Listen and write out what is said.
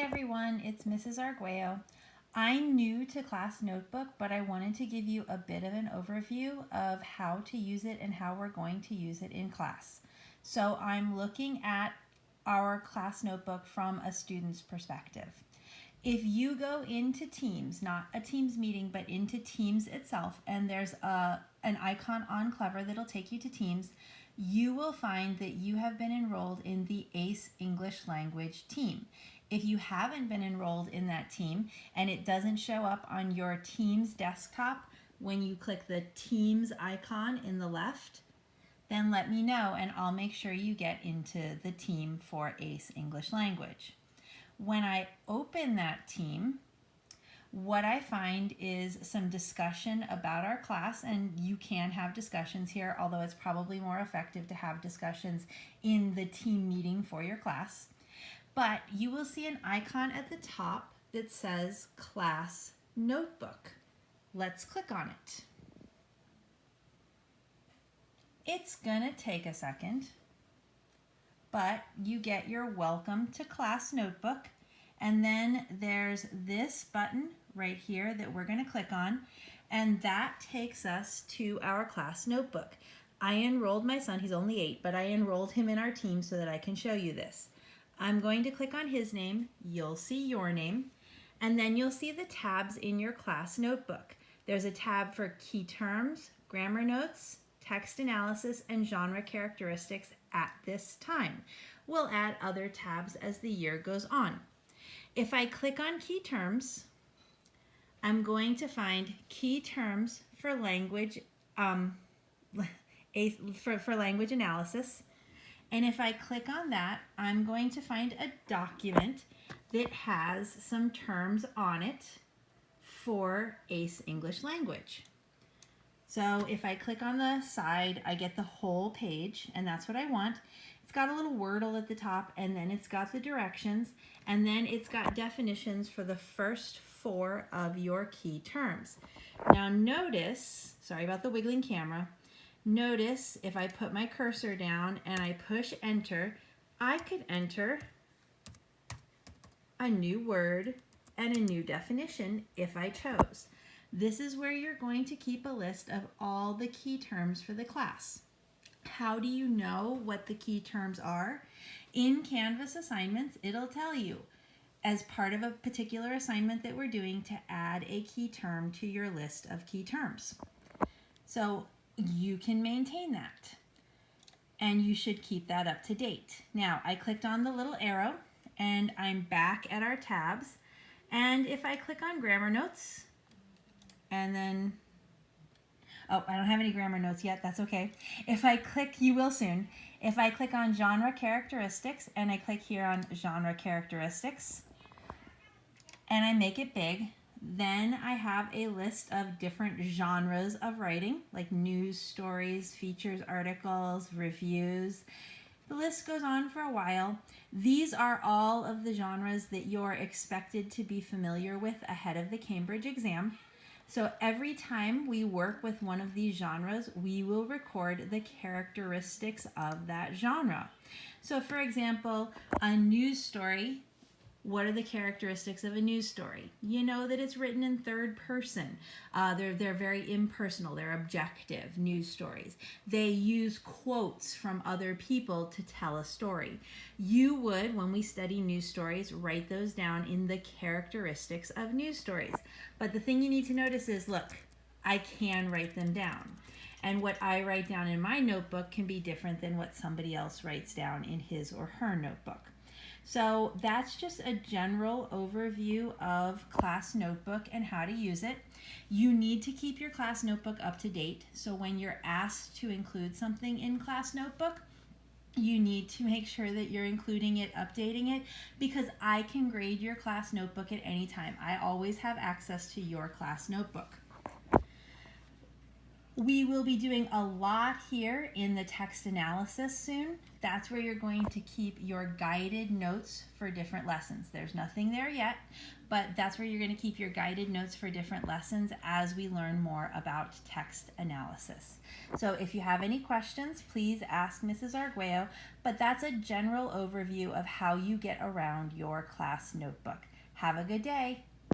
everyone, it's Mrs. Arguello. I'm new to Class Notebook, but I wanted to give you a bit of an overview of how to use it and how we're going to use it in class. So I'm looking at our Class Notebook from a student's perspective. If you go into Teams, not a Teams meeting, but into Teams itself, and there's an icon on Clever that'll take you to Teams, you will find that you have been enrolled in the ACE English Language team. If you haven't been enrolled in that team and it doesn't show up on your Teams desktop when you click the Teams icon in the left, then let me know and I'll make sure you get into the team for ACE English Language. When I open that team, what I find is some discussion about our class, and you can have discussions here, although it's probably more effective to have discussions in the team meeting for your class. But you will see an icon at the top that says Class Notebook. Let's click on it. It's gonna take a second, but you get your Welcome to Class Notebook, and then there's this button right here that we're going to click on, and that takes us to our Class Notebook. I enrolled my son, he's only 8, but I enrolled him in our team so that I can show you this. I'm going to click on his name, you'll see your name, and then you'll see the tabs in your Class Notebook. There's a tab for key terms, grammar notes, text analysis, and genre characteristics at this time. We'll add other tabs as the year goes on. If I click on key terms, I'm going to find key terms for language for language analysis. And if I click on that, I'm going to find a document that has some terms on it for ACE English Language. So if I click on the side, I get the whole page, and that's what I want. It's got a little Wordle at the top, and then it's got the directions, and then it's got definitions for the first 4 of your key terms. Now notice, sorry about the wiggling camera, notice if I put my cursor down and I push enter, I could enter a new word and a new definition if I chose. This is where you're going to keep a list of all the key terms for the class. How do you know what the key terms are? In Canvas assignments, it'll tell you as part of a particular assignment that we're doing to add a key term to your list of key terms. So you can maintain that, and you should keep that up to date. Now, I clicked on the little arrow, and I'm back at our tabs, and if I click on grammar notes, and then, oh, I don't have any grammar notes yet, that's okay. If I click, you will soon. If I click on genre characteristics and I click here on genre characteristics and I make it big, then I have a list of different genres of writing, like news stories, features, articles, reviews. The list goes on for a while. These are all of the genres that you're expected to be familiar with ahead of the Cambridge exam. So every time we work with one of these genres, we will record the characteristics of that genre. So for example, a news story, what are the characteristics of a news story? You know that it's written in third person. They're very impersonal. They're objective news stories. They use quotes from other people to tell a story. You would, when we study news stories, write those down in the characteristics of news stories. But the thing you need to notice is, look, I can write them down. And what I write down in my notebook can be different than what somebody else writes down in his or her notebook. So that's just a general overview of Class Notebook and how to use it. You need to keep your Class Notebook up to date. So when you're asked to include something in Class Notebook, you need to make sure that you're including it, updating it, because I can grade your Class Notebook at any time. I always have access to your Class Notebook. We will be doing a lot here in the text analysis soon. That's where you're going to keep your guided notes for different lessons. There's nothing there yet, but that's where you're going to keep your guided notes for different lessons as we learn more about text analysis. So if you have any questions, please ask Mrs. Arguello, but that's a general overview of how you get around your class notebook. Have a good day.